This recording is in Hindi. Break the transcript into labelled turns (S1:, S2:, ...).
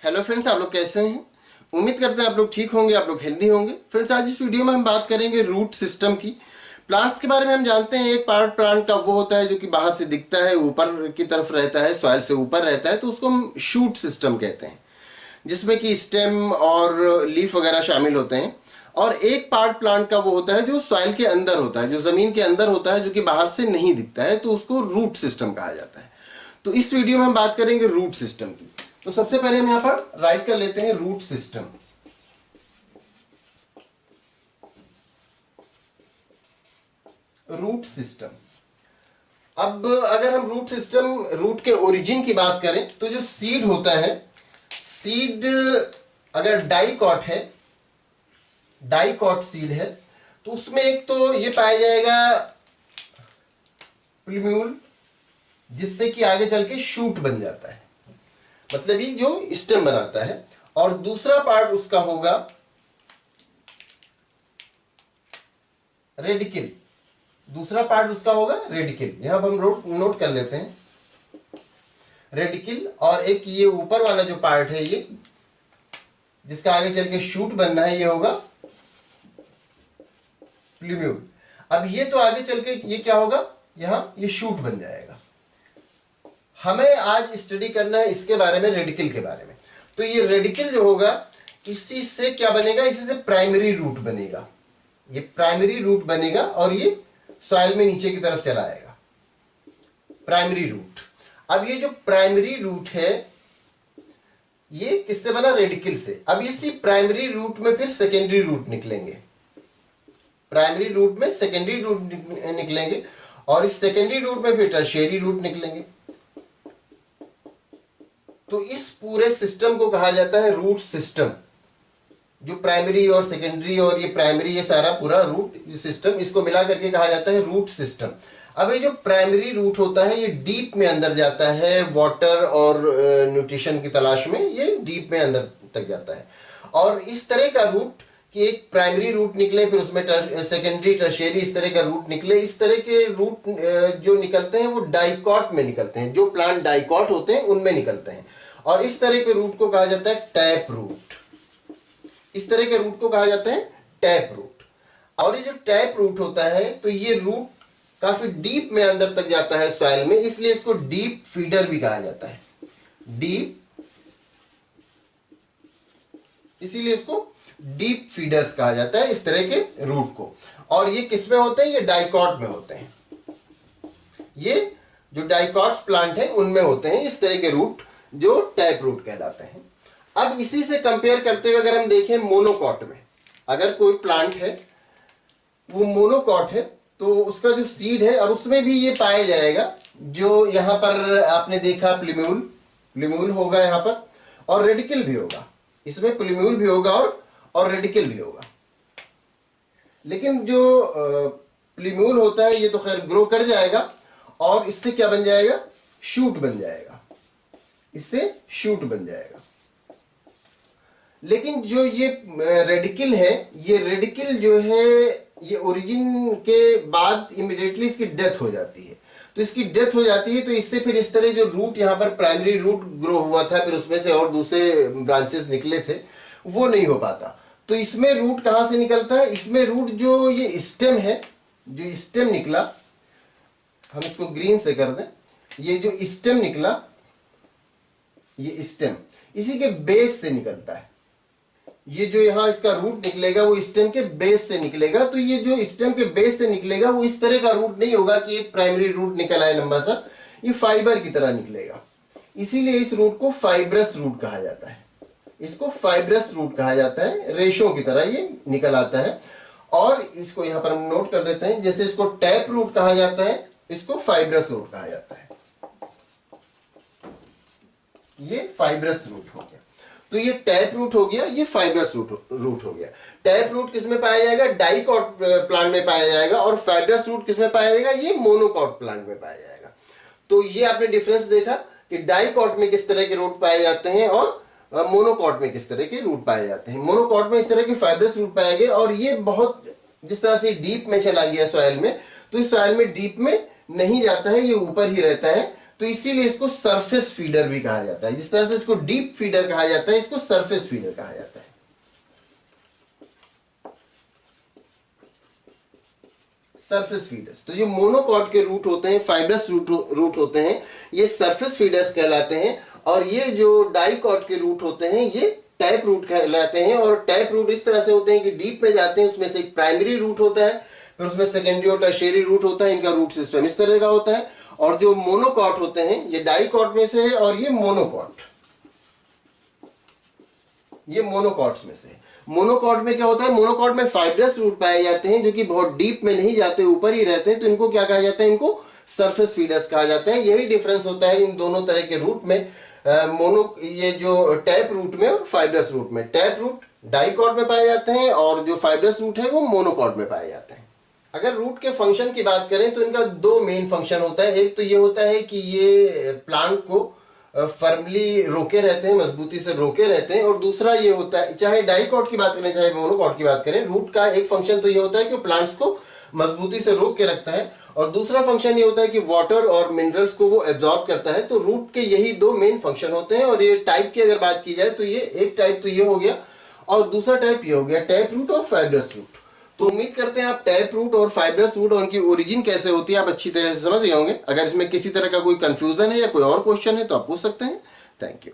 S1: हेलो फ्रेंड्स, आप लोग कैसे हैं। उम्मीद करते हैं आप लोग ठीक होंगे, आप लोग हेल्दी होंगे। फ्रेंड्स, आज इस वीडियो में हम बात करेंगे रूट सिस्टम की। प्लांट्स के बारे में हम जानते हैं एक पार्ट प्लांट का वो होता है जो कि बाहर से दिखता है, ऊपर की तरफ रहता है, सॉइल से ऊपर रहता है, तो उसको हम शूट सिस्टम कहते हैं, जिसमें कि स्टेम और लीफ वगैरह शामिल होते हैं। और एक पार्ट प्लांट का वो होता है जो सॉइल के अंदर होता है, जो ज़मीन के अंदर होता है, जो कि बाहर से नहीं दिखता है, तो उसको रूट सिस्टम कहा जाता है। तो इस वीडियो में हम बात करेंगे रूट सिस्टम की। तो सबसे पहले हम यहां पर राइट कर लेते हैं रूट सिस्टम। Root system. अब अगर हम रूट सिस्टम, रूट के ओरिजिन की बात करें तो जो सीड होता है, सीड अगर डाइकॉट है, डाइकॉट सीड है, तो उसमें एक तो ये पाया जाएगा प्लूम्यूल, जिससे कि आगे चल के शूट बन जाता है, मतलब ये जो स्टेम बनाता है। और दूसरा पार्ट उसका होगा रेडिकल। दूसरा पार्ट उसका होगा रेडिकल, यहां पर हम नोट कर लेते हैं रेडिकल। और एक ये ऊपर वाला जो पार्ट है, ये जिसका आगे चल के शूट बनना है, ये होगा प्लूम्यूल। अब ये तो आगे चल के ये क्या होगा, यहां ये शूट बन जाएगा। हमें आज स्टडी करना है इसके बारे में, रेडिकल के बारे में। तो ये रेडिकल जो होगा, इसी से क्या बनेगा, इसी से प्राइमरी रूट बनेगा। ये प्राइमरी रूट बनेगा और ये सॉइल में नीचे की तरफ चला आएगा, प्राइमरी रूट। अब ये जो प्राइमरी रूट है, ये किससे बना, रेडिकल से। अब इसी प्राइमरी रूट में फिर सेकेंडरी रूट निकलेंगे, प्राइमरी रूट में सेकेंडरी रूट निकलेंगे, और इस सेकेंडरी रूट में फिर टर्शियरी रूट निकलेंगे। तो इस पूरे सिस्टम को कहा जाता है रूट सिस्टम। जो प्राइमरी और सेकेंडरी और ये प्राइमरी, ये सारा पूरा रूट सिस्टम, इसको मिला करके कहा जाता है रूट सिस्टम। अब ये जो प्राइमरी रूट होता है, ये डीप में अंदर जाता है, वाटर और न्यूट्रिशन की तलाश में ये डीप में अंदर तक जाता है। और इस तरह का रूट कि एक प्राइमरी रूट निकले, फिर उसमें सेकेंडरी टर्शियरी इस तरह का रूट निकले, इस तरह के रूट जो निकलते हैं वो डाइकॉट में निकलते हैं। जो प्लांट डाइकॉट होते हैं उनमें निकलते हैं। और इस तरह के रूट को कहा जाता है टैप रूट। इस तरह के रूट को कहा जाता है टैप रूट। और ये जो टैप रूट होता है, तो ये रूट काफी डीप में अंदर तक जाता है सॉइल में, इसलिए इसको डीप फीडर भी कहा जाता है, डीप, इसीलिए इसको डीप फीडर्स कहा जाता है इस तरह के रूट को। और ये किसमें होते हैं, ये डाइकॉट में होते हैं। ये जो डाइकॉट प्लांट है उनमें होते हैं इस तरह के रूट, जो टैप रूट कहलाते हैं। अब इसी से कंपेयर करते हुए अगर हम देखें मोनोकॉट में, अगर कोई प्लांट है वो मोनोकॉट है, तो उसका जो सीड है, अब उसमें भी ये पाया जाएगा जो यहां पर आपने देखा प्लूम्यूल, प्लूम्यूल होगा यहां पर, और रेडिकल भी होगा। इसमें प्लूम्यूल भी होगा और रेडिकल भी होगा। लेकिन जो प्लूम्यूल होता है, ये तो खैर ग्रो कर जाएगा और इससे क्या बन जाएगा, शूट बन जाएगा, इससे शूट बन जाएगा। लेकिन जो ये रेडिकल है, ये रेडिकल जो है, ये ओरिजिन के बाद इमीडिएटली इसकी डेथ हो जाती है। तो इसकी डेथ हो जाती है, तो इससे फिर इस तरह जो रूट यहाँ पर प्राइमरी रूट ग्रो हुआ था, फिर उसमें से और दूसरे ब्रांचेस निकले थे, वो नहीं हो पाता। तो इसमें रूट कहाँ से निकलता है, इसमें रूट जो ये स्टेम है, जो स्टेम निकला, हम इसको ग्रीन से कर दें, ये जो स्टेम निकला, ये स्टेम इसी के बेस से निकलता है। ये जो यहां इसका रूट निकलेगा वो स्टेम के बेस से निकलेगा। तो ये जो स्टेम के बेस से निकलेगा वो इस तरह का रूट नहीं होगा कि एक प्राइमरी रूट निकल आए लंबा सा, ये फाइबर की तरह निकलेगा। इसीलिए इस रूट को फाइब्रस रूट कहा जाता है, इसको फाइब्रस रूट कहा जाता है, रेशों की तरह ये निकल आता है। और इसको यहां पर हम नोट कर देते हैं, जैसे इसको टैप रूट कहा जाता है, इसको फाइब्रस रूट कहा जाता है। ये फाइब्रस रूट हो गया। तो ये टैप रूट हो गया, ये फाइब्रस रूट हो गया। टैप रूट किसमें पाया जाएगा, डाइकॉट प्लांट में पाया जाएगा, और फाइब्रस रूट किसमें पाया जाएगा, ये मोनोकॉट प्लांट में पाया जाएगा। तो ये आपने डिफरेंस देखा कि डाइकॉट में किस तरह के रूट पाए जाते हैं और मोनोकॉट में किस तरह के रूट पाए जाते हैं। मोनोकॉट में इस तरह के फाइब्रस रूट पाए गए, और ये बहुत जिस तरह से डीप में चला गया सॉइल में, तो इस सॉइल में डीप में नहीं जाता है, ये ऊपर ही रहता है। तो इसीलिए इसको सरफेस फीडर भी कहा जाता है। जिस तरह से इसको डीप फीडर कहा जाता है, इसको सरफेस फीडर कहा जाता है। सरफेस फीडर्स, तो जो मोनोकॉट के रूट होते हैं, फाइब्रस रूट होते हैं, ये सरफेस फीडर्स कहलाते हैं। और ये जो डाइकॉट के रूट होते हैं, ये टैप रूट कहलाते हैं। और टैप रूट इस तरह से होते हैं कि डीप में जाते हैं। उसमें से एक प्राइमरी रूट होता है, फिर उसमें सेकेंडरी और टर्शियरी रूट होता है। इनका रूट सिस्टम इस तरह का होता है। और जो मोनोकॉट होते हैं, ये डाइकॉट में से है और ये मोनोकॉट, ये मोनोकॉट्स में से है। मोनोकॉट में क्या होता है, मोनोकॉट में फाइब्रस रूट पाए जाते हैं जो कि बहुत डीप में नहीं जाते, ऊपर ही रहते हैं। तो इनको क्या कहा जाता है, इनको सरफेस फीडर्स कहा जाता है। यही डिफरेंस होता है इन दोनों तरह के रूट में, ये जो टैप रूट में और फाइब्रस रूट में। टैप रूट डाइकॉट में पाए जाते हैं और जो फाइब्रस रूट है वो मोनोकॉट में पाए जाते हैं। अगर रूट के फंक्शन की बात करें तो इनका दो मेन फंक्शन होता है। एक तो ये होता है कि ये प्लांट को फर्मली रोके रहते हैं, मजबूती से रोके रहते हैं। और दूसरा ये होता है, चाहे डाइकॉट की बात करें चाहे मोनोकॉट की बात करें, रूट का एक फंक्शन तो ये होता है कि प्लांट्स को मजबूती से रोक के रखता है, और दूसरा फंक्शन ये होता है कि वाटर और मिनरल्स को वो एब्जॉर्ब करता है। तो रूट के यही दो मेन फंक्शन होते हैं। और ये टाइप की अगर बात की जाए तो ये एक टाइप तो ये हो गया और दूसरा टाइप ये हो गया, टैप रूट और फाइब्रस रूट। तो उम्मीद करते हैं आप टैप रूट और फाइब्रस रूट और उनकी ओरिजिन कैसे होती है आप अच्छी तरह से समझ गए होंगे। अगर इसमें किसी तरह का कोई कंफ्यूजन है या कोई और क्वेश्चन है तो आप पूछ सकते हैं। Thank you.